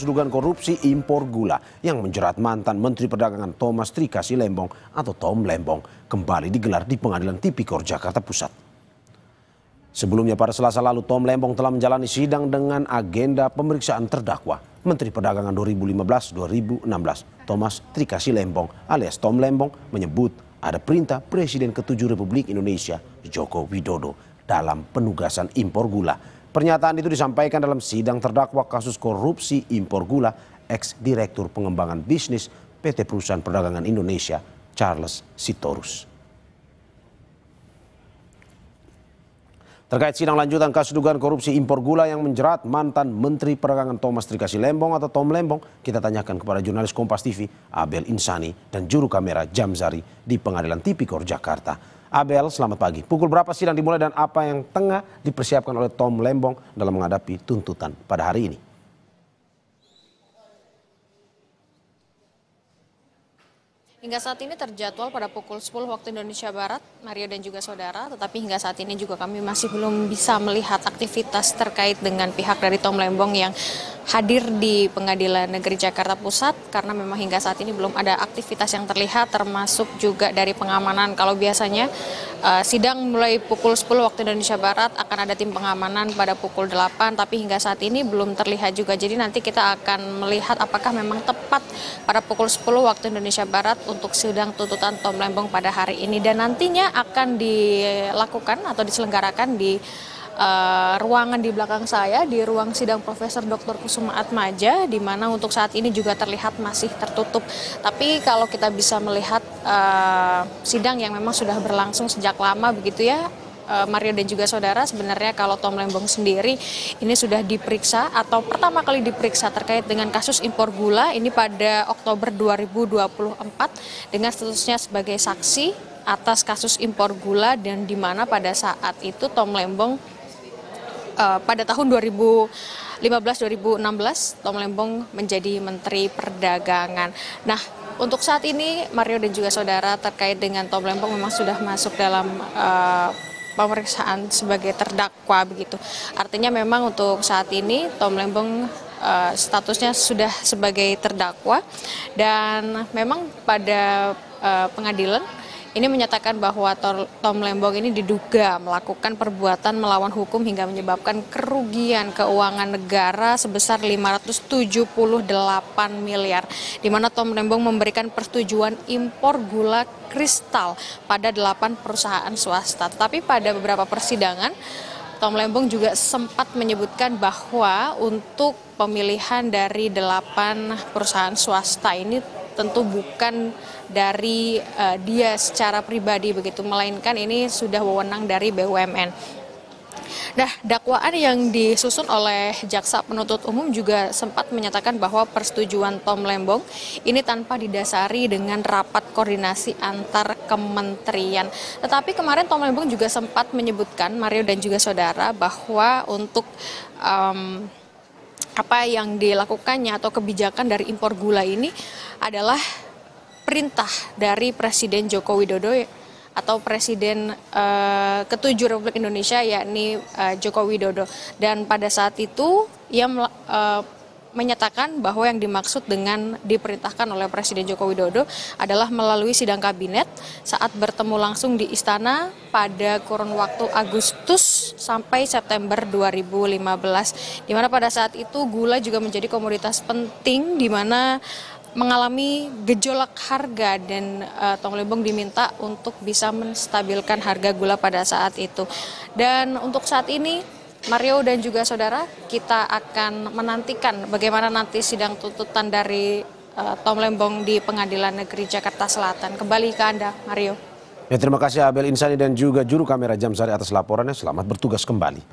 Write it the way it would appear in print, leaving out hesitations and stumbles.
dugaan korupsi impor gula yang menjerat mantan Menteri Perdagangan Thomas Trikasi Lembong atau Tom Lembong kembali digelar di Pengadilan Tipikor Jakarta Pusat. Sebelumnya pada Selasa lalu Tom Lembong telah menjalani sidang dengan agenda pemeriksaan terdakwa Menteri Perdagangan 2015-2016 Thomas Trikasi Lembong alias Tom Lembong menyebut ada perintah Presiden ke-7 Republik Indonesia Joko Widodo dalam penugasan impor gula. Pernyataan itu disampaikan dalam sidang terdakwa kasus korupsi impor gula ex-direktur pengembangan bisnis PT Perusahaan Perdagangan Indonesia Charles Sitorus. Terkait sidang lanjutan kasus dugaan korupsi impor gula yang menjerat mantan Menteri Perdagangan Thomas Trikasi Lembong atau Tom Lembong, kita tanyakan kepada jurnalis Kompas TV Abel Insani dan juru kamera Jamzari di Pengadilan Tipikor Jakarta. Abel, selamat pagi. Pukul berapa sidang dimulai dan apa yang tengah dipersiapkan oleh Tom Lembong dalam menghadapi tuntutan pada hari ini? Hingga saat ini terjadwal pada pukul 10 waktu Indonesia Barat, Mario dan juga saudara, tetapi hingga saat ini juga kami masih belum bisa melihat aktivitas terkait dengan pihak dari Tom Lembong yang hadir di Pengadilan Negeri Jakarta Pusat karena memang hingga saat ini belum ada aktivitas yang terlihat termasuk juga dari pengamanan. Kalau biasanya sidang mulai pukul 10 waktu Indonesia Barat akan ada tim pengamanan pada pukul 8 tapi hingga saat ini belum terlihat juga. Jadi nanti kita akan melihat apakah memang tepat pada pukul 10 waktu Indonesia Barat untuk sidang tuntutan Tom Lembong pada hari ini dan nantinya akan dilakukan atau diselenggarakan di ruangan di belakang saya di ruang sidang Profesor Dr. Kusuma Atmaja di mana untuk saat ini juga terlihat masih tertutup. Tapi kalau kita bisa melihat sidang yang memang sudah berlangsung sejak lama begitu ya Mario dan juga saudara, sebenarnya kalau Tom Lembong sendiri ini sudah diperiksa atau pertama kali diperiksa terkait dengan kasus impor gula ini pada Oktober 2024 dengan statusnya sebagai saksi atas kasus impor gula dan di mana pada saat itu Tom Lembong pada tahun 2015-2016 Tom Lembong menjadi Menteri Perdagangan. Nah, untuk saat ini Mario dan juga saudara terkait dengan Tom Lembong memang sudah masuk dalam pemeriksaan sebagai terdakwa begitu. Artinya memang untuk saat ini Tom Lembong statusnya sudah sebagai terdakwa dan memang pada pengadilan ini menyatakan bahwa Tom Lembong ini diduga melakukan perbuatan melawan hukum hingga menyebabkan kerugian keuangan negara sebesar 578 miliar. Di mana Tom Lembong memberikan persetujuan impor gula kristal pada 8 perusahaan swasta. Tetapi pada beberapa persidangan Tom Lembong juga sempat menyebutkan bahwa untuk pemilihan dari 8 perusahaan swasta ini tentu bukan dari dia secara pribadi begitu, melainkan ini sudah wewenang dari BUMN. Nah, dakwaan yang disusun oleh jaksa penuntut umum juga sempat menyatakan bahwa persetujuan Tom Lembong ini tanpa didasari dengan rapat koordinasi antar kementerian. Tetapi kemarin Tom Lembong juga sempat menyebutkan, Mario dan juga saudara, bahwa untuk apa yang dilakukannya atau kebijakan dari impor gula ini adalah perintah dari Presiden Joko Widodo atau Presiden ke-7 Republik Indonesia yakni Joko Widodo. Dan pada saat itu ia menyatakan bahwa yang dimaksud dengan diperintahkan oleh Presiden Joko Widodo adalah melalui sidang kabinet saat bertemu langsung di istana pada kurun waktu Agustus sampai September 2015. Di mana pada saat itu gula juga menjadi komoditas penting di mana mengalami gejolak harga dan Tom Lembong diminta untuk bisa menstabilkan harga gula pada saat itu. Dan untuk saat ini Mario dan juga saudara, kita akan menantikan bagaimana nanti sidang tuntutan dari Tom Lembong di Pengadilan Negeri Jakarta Selatan. Kembali ke Anda, Mario. Ya, terima kasih Abel Insani dan juga juru kamera Jamzari atas laporannya. Selamat bertugas kembali.